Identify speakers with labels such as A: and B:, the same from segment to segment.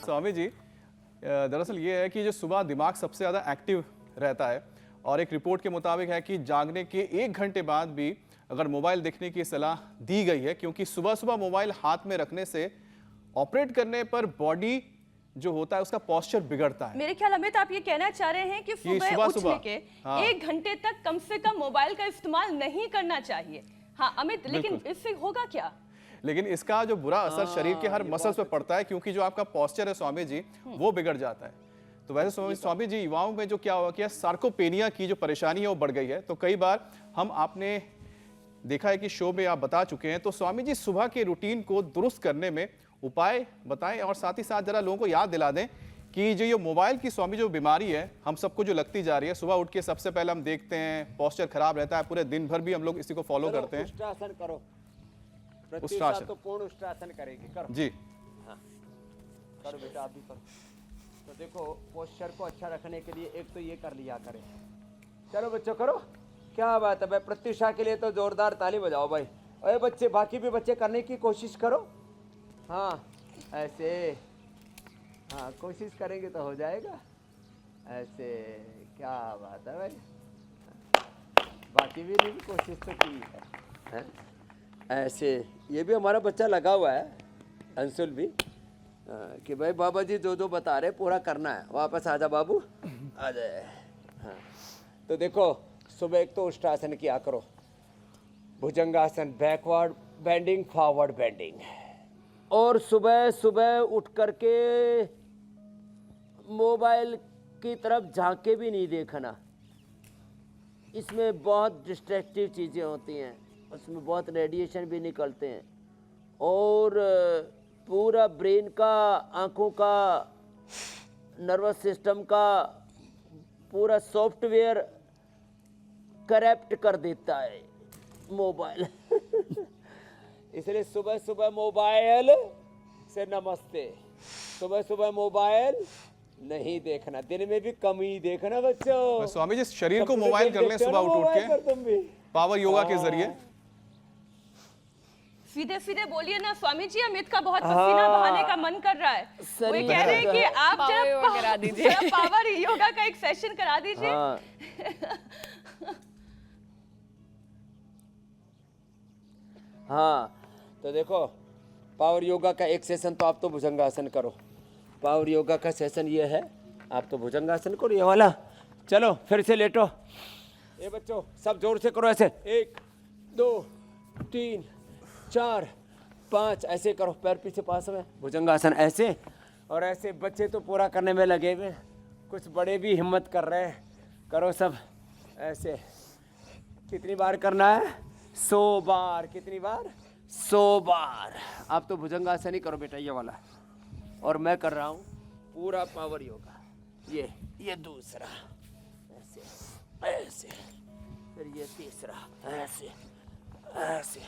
A: स्वामी जी, दरअसल ये है कि जो सुबह दिमाग सबसे ज़्यादा एक्टिव रहता है और एक रिपोर्ट के मुताबिक है कि जागने के 1 घंटे बाद भी अगर मोबाइल देखने की सलाह दी गई है, क्योंकि सुबह सुबह मोबाइल हाथ में रखने से ऑपरेट करने पर बॉडी जो होता है उसका पोस्चर बिगड़ता है।
B: मेरे ख्याल अमित आप ये कहना चाह रहे हैं कि सुबह उठने के 1 घंटे तक कम से कम मोबाइल का इस्तेमाल नहीं करना चाहिए। हाँ अमित, लेकिन इससे होगा क्या?
A: लेकिन इसका जो बुरा असर शरीर के हर मसल्स पे पड़ता है, क्योंकि जो आपका पोस्चर है स्वामी जी वो बिगड़ जाता है। तो वैसे स्वामी जी, युवाओं में जो क्या हुआ कि सार्कोपेनिया की जो परेशानी है वो बढ़ गई है। तो कई बार हम आपने देखा है कि शो में आप बता चुके हैं। तो स्वामी जी, सुबह के रूटीन को दुरुस्त करने में उपाय बताएं और साथ ही साथ जरा लोगों को याद दिला दें कि जो ये मोबाइल की स्वामी जो बीमारी है हम सबको जो लगती जा रही है, सुबह उठ के सबसे पहले हम देखते हैं पोस्चर खराब रहता है, पूरे दिन भर भी हम लोग इसी को फॉलो करते हैं।
C: उष्ट्रासन करो,
A: उष्ट्रासन
C: तो पूर्ण उष्ट्रासन करेंगे, करो
A: जी।
C: हाँ करो बेटा, आप भी करो। तो देखो पोस्चर को अच्छा रखने के लिए एक तो ये कर लिया करें। चलो बच्चों करो, क्या बात है भाई, प्रत्युषा के लिए तो जोरदार ताली बजाओ भाई। अरे बच्चे, बाकी भी बच्चे करने की कोशिश करो। हाँ ऐसे, हाँ कोशिश करेंगे तो हो जाएगा। ऐसे, क्या बात है भाई, बाकी भी नहीं कोशिश तो की है। ऐसे, ये भी हमारा बच्चा लगा हुआ है अंशुल भी, कि भाई बाबा जी जो जो बता रहे पूरा करना है। वापस आजा बाबू, आ जाए। हाँ तो देखो सुबह एक तो उष्ट्रासन किया करो, भुजंगासन, बैकवर्ड बेंडिंग, फॉरवर्ड बेंडिंग। और सुबह सुबह उठ करके मोबाइल की तरफ झांके भी नहीं देखना। इसमें बहुत डिस्ट्रैक्टिव चीज़ें होती हैं, उसमें बहुत रेडिएशन भी निकलते हैं और पूरा ब्रेन का, आँखों का, नर्वस सिस्टम का पूरा सॉफ्टवेयर करप्ट कर देता है मोबाइल। इसलिए सुबह सुबह मोबाइल से नमस्ते। सुबह सुबह मोबाइल नहीं देखना, दिन में भी कम ही देखना बच्चों।
A: स्वामी जी, शरीर को मोबाइल कर लें सुबह उठ के,
C: तुम भी
A: पावर योगा के जरिए।
B: सीधे सीधे बोलिए ना स्वामी जी, अमित का बहुत पसीना बहाने का मन कर रहा है। वो कह रहे हैं कि आप जरा करा दीजिए, पावर योगा का एक सेशन करा दीजिए।
C: हाँ तो देखो पावर योगा का एक सेशन तो आप तो भुजंगासन करो। पावर योगा का सेशन ये है, आप तो भुजंगासन करो ये वाला। चलो फिर से लेटो। ये बच्चों सब जोर से करो ऐसे, 1 2 3 4 5 ऐसे करो, पैर पीछे पास में, भुजंगासन ऐसे। और ऐसे बच्चे तो पूरा करने में लगे हुए, कुछ बड़े भी हिम्मत कर रहे हैं। करो सब ऐसे। कितनी बार करना है? 100 बार। कितनी बार? 100 बार। आप तो भुजंगासन ही करो बेटा ये वाला, और मैं कर रहा हूँ पूरा पावर योगा। ये दूसरा ऐसे ऐसे, फिर ये तीसरा ऐसे ऐसे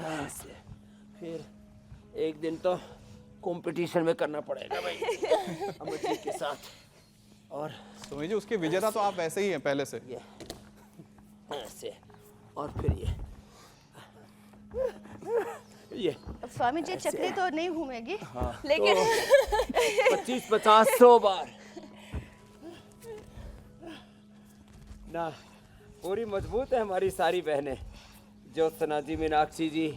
C: ऐसे। फिर एक दिन तो कंपटीशन में करना पड़ेगा भाई अमित जी के साथ। और
A: स्वामी जी, उसके विजेता तो आप वैसे ही हैं पहले से।
C: ये ऐसे, और फिर ये
B: स्वामी जी चक्री तो नहीं घूमेगी।
C: हाँ,
B: लेकिन
C: तो 25 50 100 बार ना। पूरी मजबूत है हमारी सारी बहनें, ज्योत्सना जी, मीनाक्षी जी,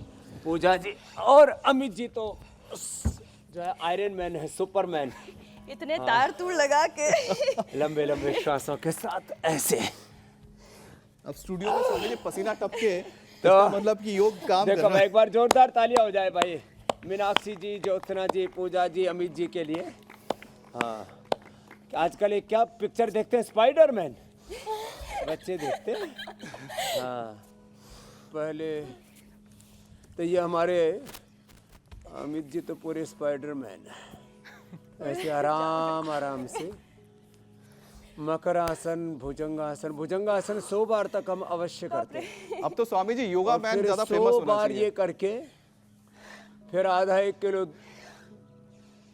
C: पूजा जी और अमित जी तो जो है आयरन मैन है, सुपरमैन।
B: इतने तार तूड़ लगा के
C: लंबे लंबे श्वासों के साथ ऐसे।
A: अब स्टूडियो में स्वामी जी पसीना टपके,
C: तो
A: मतलब कि योग काम कर
C: देखो
A: रहा है।
C: एक बार जोरदार तालियां हो जाए भाई मीनाक्षी जी, ज्योत्सना जी, पूजा जी, अमित जी के लिए। हाँ आजकल एक क्या पिक्चर देखते हैं, स्पाइडरमैन बच्चे देखते हैं। हाँ पहले तो ये हमारे अमित जी तो पूरे स्पाइडरमैन ऐसे आराम आराम से। मकरासन, भुजंगासन। भुजंगासन 100 बार तक हम अवश्य करते हैं।
A: अब तो स्वामी जी योगा मैन ज्यादा
C: 100
A: फेमस होना
C: बार
A: चाहिए।
C: ये करके फिर आधा 1 किलो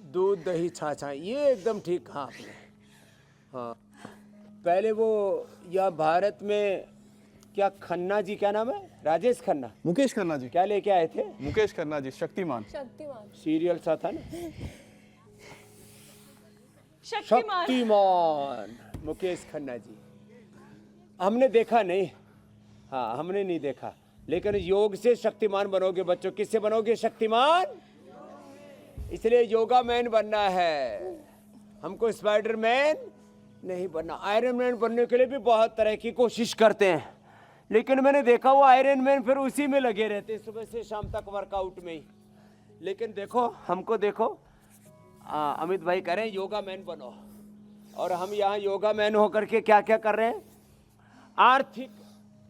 C: दूध दही छाछा, ये एकदम ठीक कहा आपने। हाँ पहले वो या भारत में क्या खन्ना जी, क्या नाम है? राजेश खन्ना।
A: मुकेश खन्ना जी।
C: क्या लेके आए थे?
A: मुकेश खन्ना जी, शक्तिमान।
C: सीरियल सा था ना,
B: शक्तिमान।
C: शक्तिमान। मुकेश खन्ना जी हमने देखा नहीं, हाँ हमने नहीं देखा, लेकिन योग से शक्तिमान बनोगे बच्चों। किससे बनोगे शक्तिमान? इसलिए योगा मैन बनना है हमको, स्पाइडर मैन नहीं बनना। आयरन मैन बनने के लिए भी बहुत तरह की कोशिश करते हैं, लेकिन मैंने देखा वो आयरन मैन फिर उसी में लगे रहते हैं, सुबह से शाम तक वर्कआउट में ही। लेकिन देखो हमको, देखो अमित भाई कह रहे हैं योगा मैन बनो, और हम यहाँ योगा मैन होकर के क्या क्या कर रहे हैं? आर्थिक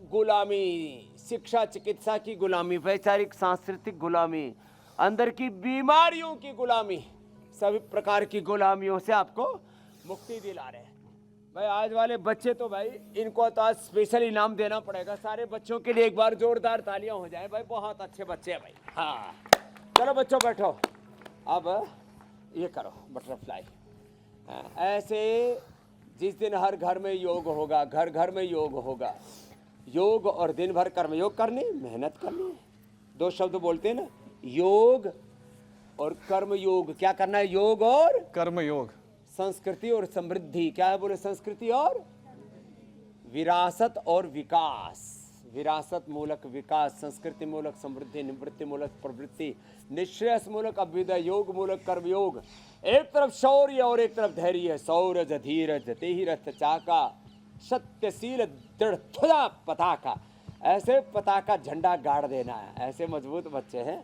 C: गुलामी, शिक्षा चिकित्सा की गुलामी, वैचारिक सांस्कृतिक गुलामी, अंदर की बीमारियों की गुलामी, सभी प्रकार की गुलामियों से आपको मुक्ति दिला रहे हैं भाई। आज वाले बच्चे तो भाई, इनको तो आज स्पेशल इनाम देना पड़ेगा। सारे बच्चों के लिए एक बार जोरदार तालियां हो जाए भाई, बहुत अच्छे बच्चे हैं भाई। हाँ चलो बच्चों बैठो, अब ये करो बटरफ्लाई। ऐसे जिस दिन हर घर में योग होगा, घर घर में योग होगा, योग और दिन भर कर्मयोग करनी, मेहनत करनी। दो शब्द बोलते हैं ना, योग और कर्म योग। क्या करना है? योग और
A: कर्म योग।
C: संस्कृति और समृद्धि। क्या है बोले? संस्कृति और विरासत और विकास। विरासत मूलक विकास, संस्कृति मूलक समृद्धि, निवृत्ति मूलक प्रवृत्ति, निश्रेयस मूलक अभ्युदय, योग मूलक कर्मयोग। एक तरफ शौर्य और एक तरफ धैर्य। सौरज धीरज तेहि रथ चाका, सत्यशील दृढ़ ध्वजा पताका। ऐसे पताका झंडा गाड़ देना है। ऐसे मजबूत बच्चे हैं।